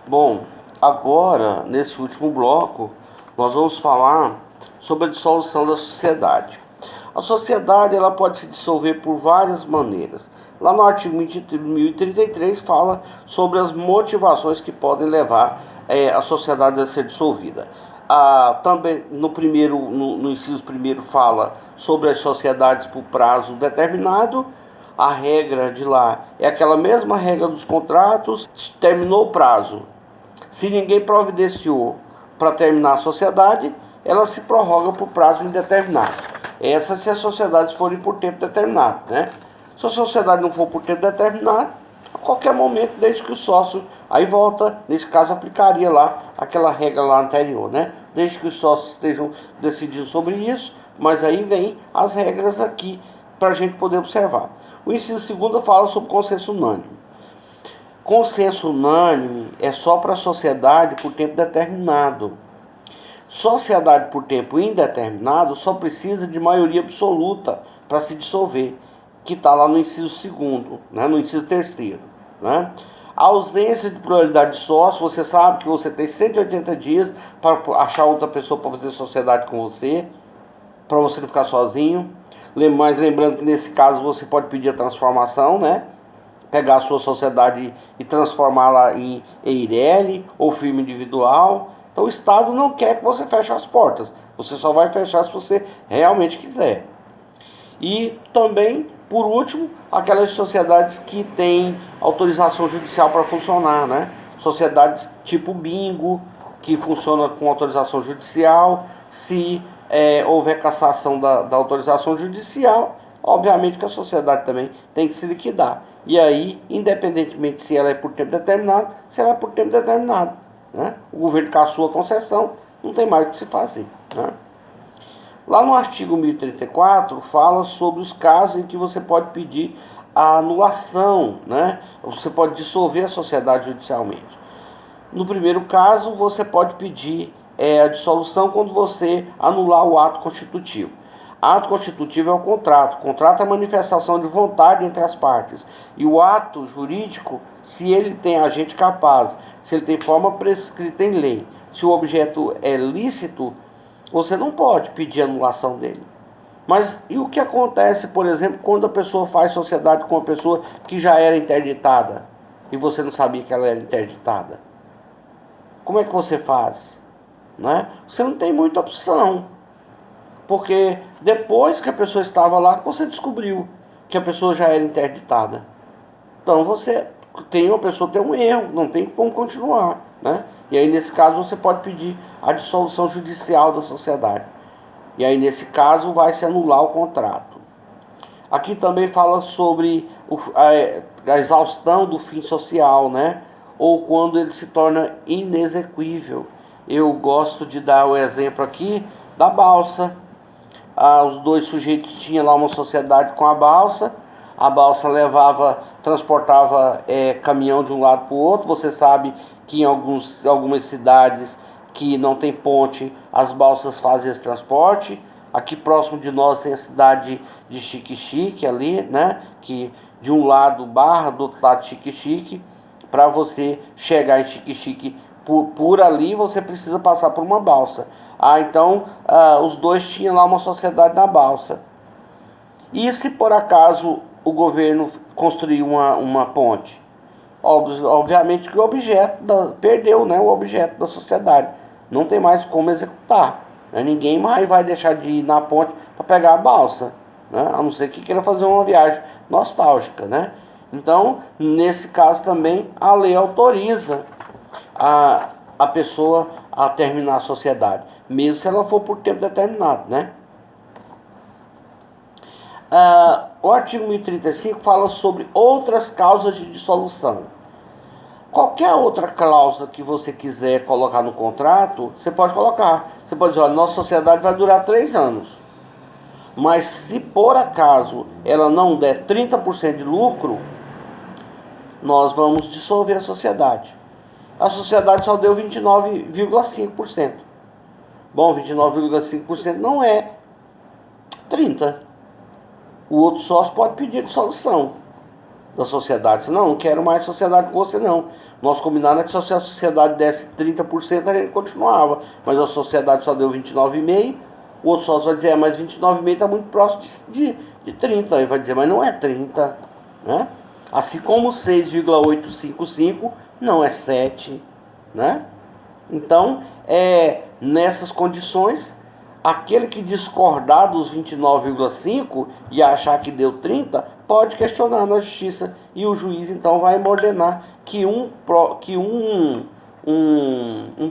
Bom, agora, nesse último bloco, nós vamos falar sobre a dissolução da sociedade. A sociedade ela pode se dissolver por várias maneiras. Lá no artigo 1033 fala sobre as motivações que podem levar a sociedade a ser dissolvida. Também no inciso primeiro fala sobre as sociedades por prazo determinado. A regra de lá é aquela mesma regra dos contratos, terminou o prazo. Se ninguém providenciou para terminar a sociedade, ela se prorroga por prazo indeterminado. Essa se as sociedades forem por tempo determinado, né? Se a sociedade não for por tempo determinado, a qualquer momento, desde que o sócio aí volta, nesse caso aplicaria lá aquela regra lá anterior, né? Desde que os sócios estejam decidindo sobre isso, mas aí vem as regras aqui para a gente poder observar. O inciso segundo fala sobre consenso unânime. Consenso unânime é só para a sociedade por tempo determinado. Sociedade por tempo indeterminado só precisa de maioria absoluta para se dissolver, que está lá no inciso segundo, né, no inciso terceiro. Né? A ausência de pluralidade de sócios, você sabe que você tem 180 dias para achar outra pessoa para fazer sociedade com você, para você não ficar sozinho. Mas lembrando que nesse caso você pode pedir a transformação, né? Pegar a sua sociedade e transformá-la em EIRELI ou firma individual. Então o Estado não quer que você feche as portas. Você só vai fechar se você realmente quiser. E também, por último, aquelas sociedades que têm autorização judicial para funcionar, né? Sociedades tipo bingo, que funciona com autorização judicial. Se houver cassação da autorização judicial, obviamente que a sociedade também tem que se liquidar. E aí, independentemente se ela é por tempo determinado, se ela é por tempo determinado, né? O governo cassou a concessão, não tem mais o que se fazer, né? Lá no artigo 1034 fala sobre os casos em que você pode pedir a anulação, né? Você pode dissolver a sociedade judicialmente. No primeiro caso, você pode pedir a dissolução quando você anular o ato constitutivo. Ato constitutivo é o contrato. O contrato é a manifestação de vontade entre as partes. E o ato jurídico, se ele tem agente capaz, se ele tem forma prescrita em lei, se o objeto é lícito, você não pode pedir anulação dele. Mas e o que acontece, por exemplo, quando a pessoa faz sociedade com uma pessoa que já era interditada e você não sabia que ela era interditada? Como é que você faz? Né? Você não tem muita opção. Porque depois que a pessoa estava lá, você descobriu que a pessoa já era interditada. Então a pessoa tem um erro, não tem como continuar. Né? E aí nesse caso você pode pedir a dissolução judicial da sociedade. E aí nesse caso vai se anular o contrato. Aqui também fala sobre a exaustão do fim social, né? Ou quando ele se torna inexequível. Eu gosto de dar o exemplo aqui da balsa. Os dois sujeitos tinham lá uma sociedade com a balsa transportava caminhão de um lado para o outro. Você sabe que em algumas cidades que não tem ponte, as balsas fazem esse transporte. Aqui próximo de nós tem a cidade de Xique-Xique ali, né? Que de um lado Barra, do outro lado Xique-Xique. Para você chegar em Xique-Xique por ali, você precisa passar por uma balsa. Então os dois tinham lá uma sociedade na balsa. E se por acaso o governo construiu uma ponte? Obviamente que o objeto perdeu, né, o objeto da sociedade. Não tem mais como executar. Né? Ninguém mais vai deixar de ir na ponte para pegar a balsa. Né? A não ser que queira fazer uma viagem nostálgica. Né? Então, nesse caso também, a lei autoriza a pessoa a terminar a sociedade, mesmo se ela for por tempo determinado, né? O artigo 1035 fala sobre outras causas de dissolução. Qualquer outra cláusula que você quiser colocar no contrato, você pode colocar. Você pode dizer, olha, nossa sociedade vai durar 3 anos. Mas se por acaso ela não der 30% de lucro, nós vamos dissolver a sociedade. A sociedade só deu 29,5%. Bom, 29,5% não é 30%. O outro sócio pode pedir a dissolução da sociedade. Não quero mais sociedade com você não. Nosso combinado é que se a sociedade desse 30%, a gente continuava. Mas a sociedade só deu 29,5%. O outro sócio vai dizer, mas 29,5% está muito próximo de 30%. Aí vai dizer, mas não é 30%. Né? Assim como 6,855 não é 7%. Né? Então, nessas condições, aquele que discordar dos 29,5 e achar que deu 30, pode questionar na justiça e o juiz então vai ordenar que um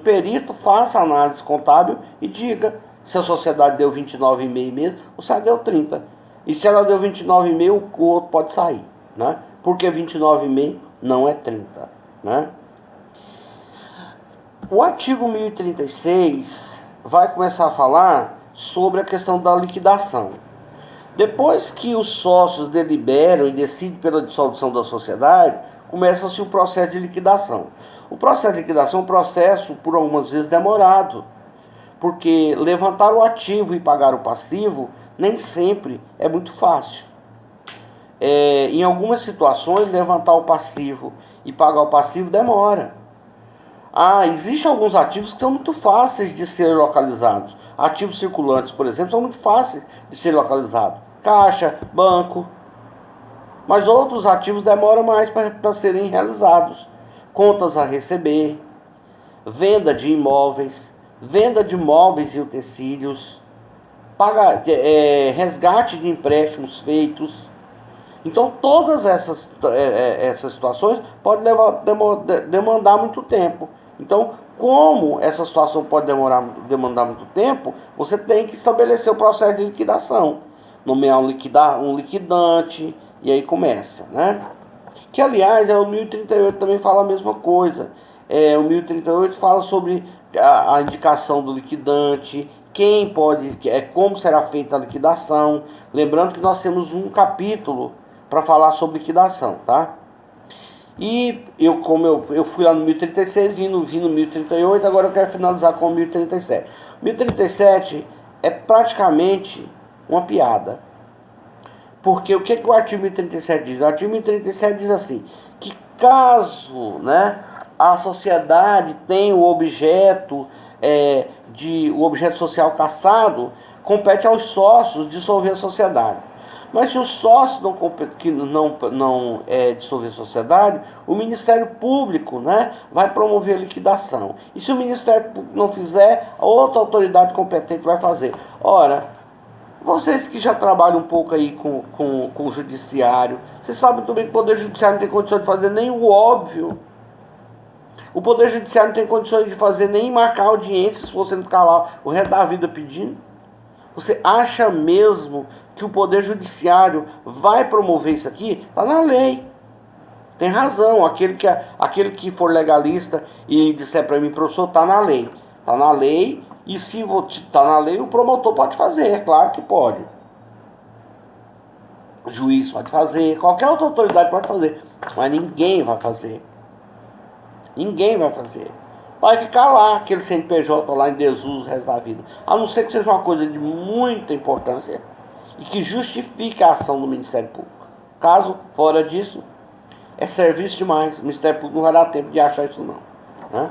perito faça análise contábil e diga se a sociedade deu 29,5 mesmo ou se ela deu 30. E se ela deu 29,5, o outro pode sair, né? Porque 29,5 não é 30, né? O artigo 1036 vai começar a falar sobre a questão da liquidação. Depois que os sócios deliberam e decidem pela dissolução da sociedade, começa-se o processo de liquidação. O processo de liquidação é um processo, por algumas vezes, demorado, porque levantar o ativo e pagar o passivo nem sempre é muito fácil. Em algumas situações, levantar o passivo e pagar o passivo demora. Existem alguns ativos que são muito fáceis de ser localizados. Ativos circulantes, por exemplo, são muito fáceis de ser localizados. Caixa, banco. Mas outros ativos demoram mais para serem realizados. Contas a receber, venda de imóveis e utensílios, resgate de empréstimos feitos. Então, todas essas situações podem demandar muito tempo. Então, como essa situação pode demandar muito tempo, você tem que estabelecer o processo de liquidação. Nomear um liquidante, e aí começa, né? Que, aliás, o 1038 também fala a mesma coisa. O 1038 fala sobre a indicação do liquidante, como será feita a liquidação. Lembrando que nós temos um capítulo para falar sobre liquidação, tá? E como eu fui lá no 1036, vim no 1038, agora eu quero finalizar com o 1037. O 1037 é praticamente uma piada. Porque o que o artigo 1037 diz? O artigo 1037 diz assim, que caso, né, a sociedade tenha o objeto social cassado, compete aos sócios dissolver a sociedade. Mas se o sócio não dissolver a sociedade, o Ministério Público, né, vai promover a liquidação. E se o Ministério Público não fizer, a outra autoridade competente vai fazer. Ora, vocês que já trabalham um pouco aí com o judiciário, vocês sabem muito bem que o Poder Judiciário não tem condições de fazer nem o óbvio. O Poder Judiciário não tem condições de fazer nem marcar audiência se você não ficar lá o resto da vida pedindo. Você acha mesmo que o Poder Judiciário vai promover isso aqui? Está na lei. Tem razão. Aquele que for legalista e disser para mim, professor, está na lei. Está na lei, e se está na lei, o promotor pode fazer. É claro que pode. O juiz pode fazer. Qualquer outra autoridade pode fazer. Mas ninguém vai fazer. Ninguém vai fazer. Vai ficar lá, aquele CNPJ lá em desuso o resto da vida. A não ser que seja uma coisa de muita importância e que justifique a ação do Ministério Público. Caso, fora disso, é serviço demais. O Ministério Público não vai dar tempo de achar isso não. Né?